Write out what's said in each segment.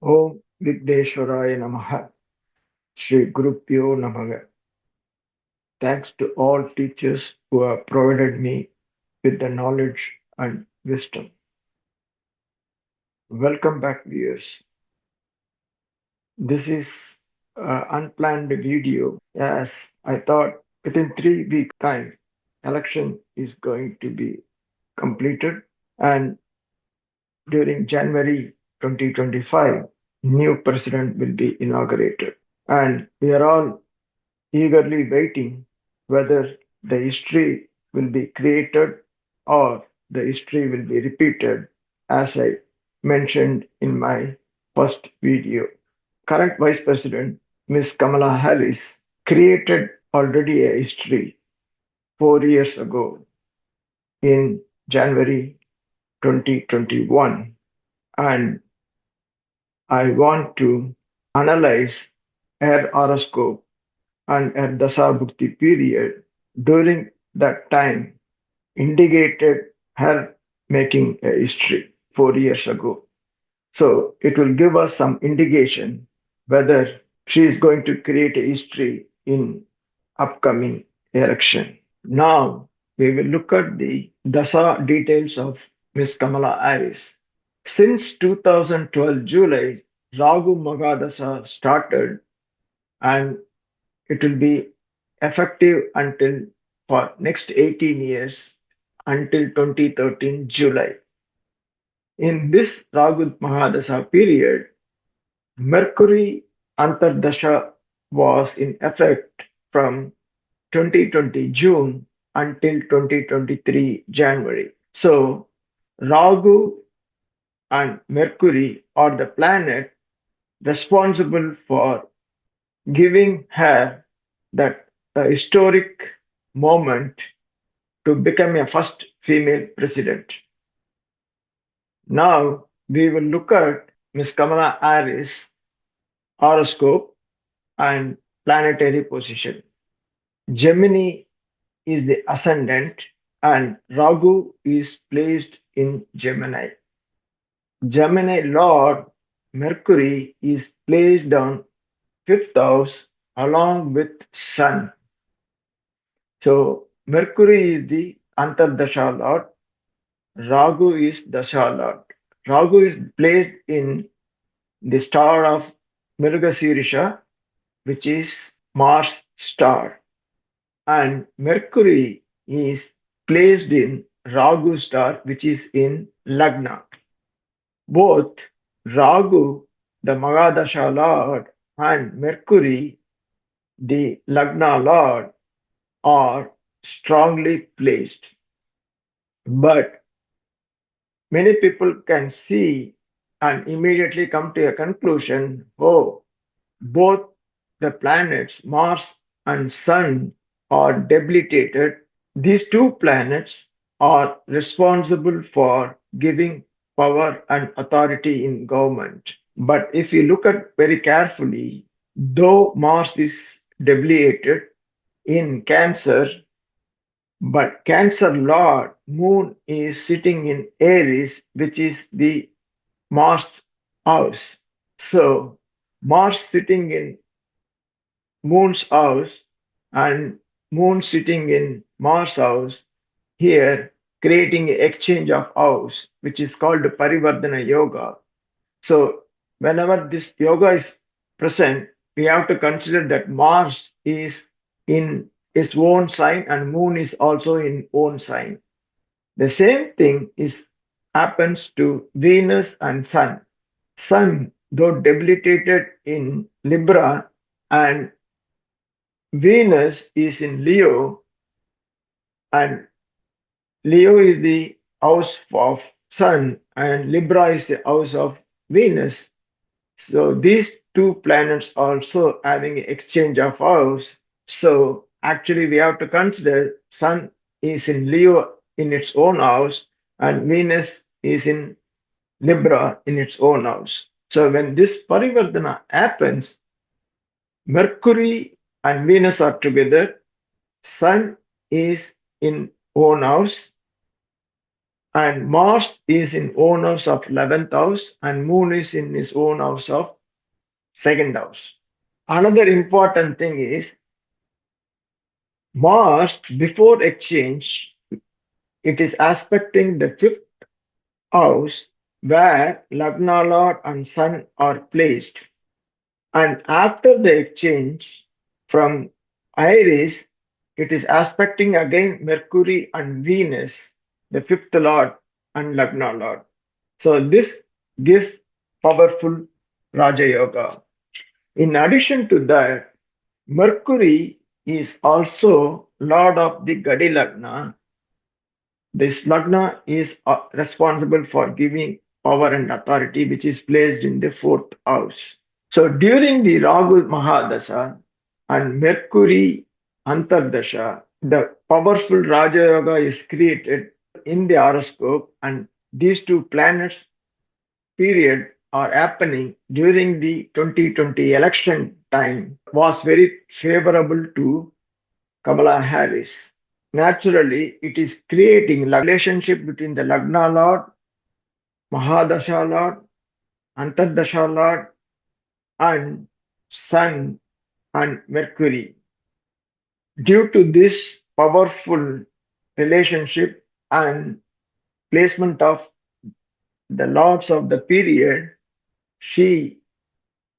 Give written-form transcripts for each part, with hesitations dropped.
Om Vigneshwaraya Namaha. Shri Gurupyo Namaha. Thanks to all teachers who have provided me with the knowledge and wisdom. Welcome back, viewers. This is an unplanned video as I thought within 3 weeks' time, election is going to be completed, and during January 2025, new president will be inaugurated. And we are all eagerly waiting whether the history will be created or the history will be repeated, as I mentioned in my first video. Current Vice President, Ms. Kamala Harris, created already a history 4 years ago in January 2021. And I want to analyze her horoscope and her dasa bhukti period during that time indicated her making a history 4 years ago. So it will give us some indication whether she is going to create a history in upcoming election. Now we will look at the dasa details of Miss Kamala Harris. Since 2012 July, Rahu Mahadasha started, and it will be effective until for next 18 years until 2013 July. In this Ragu Mahadasha period, Mercury Antardasha was in effect from 2020 June until 2023 January. So Ragu and Mercury are the planet responsible for giving her that historic moment to become a first female president. Now we will look at Ms. Kamala Harris' horoscope and planetary position. Gemini is the ascendant and Rahu is placed in Gemini. Gemini Lord Mercury is placed on fifth house along with Sun. So Mercury is the Antardasha Lord, Rahu is Dasha Lord. Rahu is placed in the star of Mrigasirisha, which is Mars star, and Mercury is placed in Rahu star, which is in Lagna. Both Rahu, the Mahadasha Lord, and Mercury, the Lagna Lord, are strongly placed. But many people can see and immediately come to a conclusion, oh, both the planets, Mars and Sun, are debilitated. These two planets are responsible for giving power and authority in government. But if you look at very carefully, though Mars is debilitated in Cancer, but Cancer Lord Moon is sitting in Aries, which is the Mars house. So Mars sitting in Moon's house and Moon sitting in Mars house, here creating an exchange of house, which is called Parivardhana Yoga. So whenever this yoga is present, we have to consider that Mars is in its own sign and Moon is also in own sign. The same thing is happens to Venus and Sun. Sun, though debilitated in Libra, and Venus is in Leo, and Leo is the house of Sun, and Libra is the house of Venus. So these two planets also having exchange of house. So actually, we have to consider Sun is in Leo in its own house, and Venus is in Libra in its own house. So when this parivardhana happens, Mercury and Venus are together, Sun is in own house, And Mars is in own house of 11th house, and Moon is in his own house of second house. Another important thing is Mars before exchange, it is aspecting the fifth house where Lagna Lord and Sun are placed. And after the exchange from Iris, it is aspecting again Mercury and Venus, the fifth Lord and Lagna Lord. So this gives powerful Raja Yoga. In addition to that, Mercury is also Lord of the Gadi Lagna. This Lagna is responsible for giving power and authority, which is placed in the fourth house. So during the Rahu Mahadasha and Mercury Antardasha, the powerful Raja Yoga is created in the horoscope, and these two planets period are happening during the 2020 election time was very favorable to Kamala Harris. Naturally, it is creating relationship between the Lagna Lord, Mahadasha Lord, Antardasha Lord, and Sun and Mercury. Due to this powerful relationship and placement of the lords of the period, she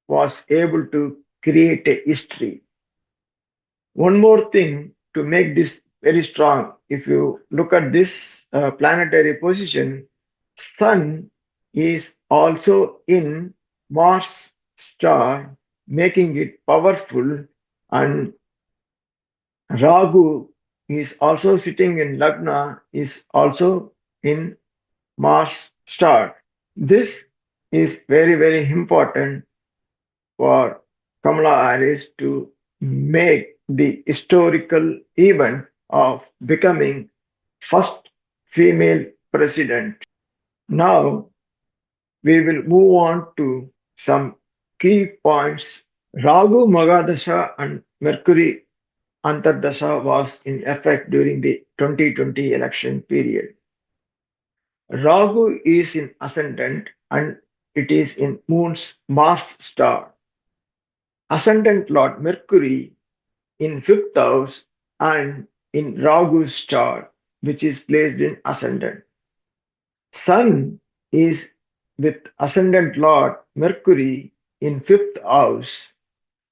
was able to create a history. One more thing to make this very strong, if you look at this planetary position, Sun is also in Mars star, making it powerful, and Rahu is also sitting in Lagna, is also in Mars star. This is very, very important for Kamala Harris to make the historical event of becoming first female president. Now we will move on to some key points. Rahu Mahadasha and Mercury Antardasha was in effect during the 2020 election period. Rahu is in ascendant and it is in Moon's Mars star. Ascendant Lord Mercury in fifth house and in Rahu's star, which is placed in ascendant. Sun is with ascendant Lord Mercury in fifth house,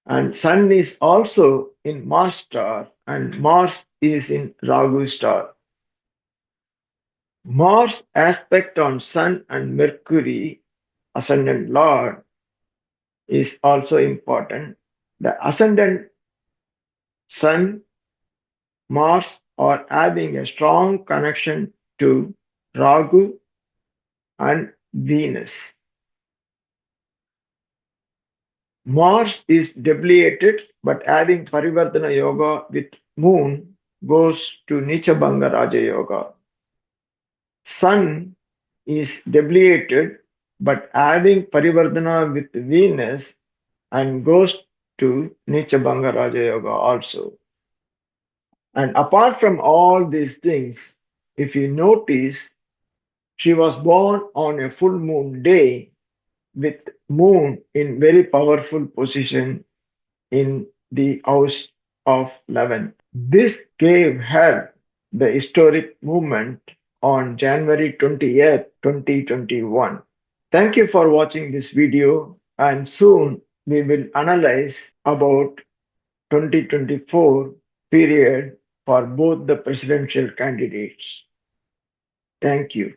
and Sun is also in Mars star, and Mars is in Rahu star. Mars aspect on Sun and Mercury, ascendant Lord, is also important. The ascendant Sun, Mars are having a strong connection to Rahu and Venus. Mars is debilitated, but having Parivardhana Yoga with Moon goes to Nichabanga Raja Yoga. Sun is debilitated, but having Parivardhana with Venus and goes to Nichabanga Raja Yoga also. And apart from all these things, if you notice, she was born on a full moon day with moon in very powerful position in the house of 11th. This gave her the historic movement on January 20th, 2021. Thank you for watching this video, and soon we will analyze about 2024 period for both the presidential candidates. Thank you.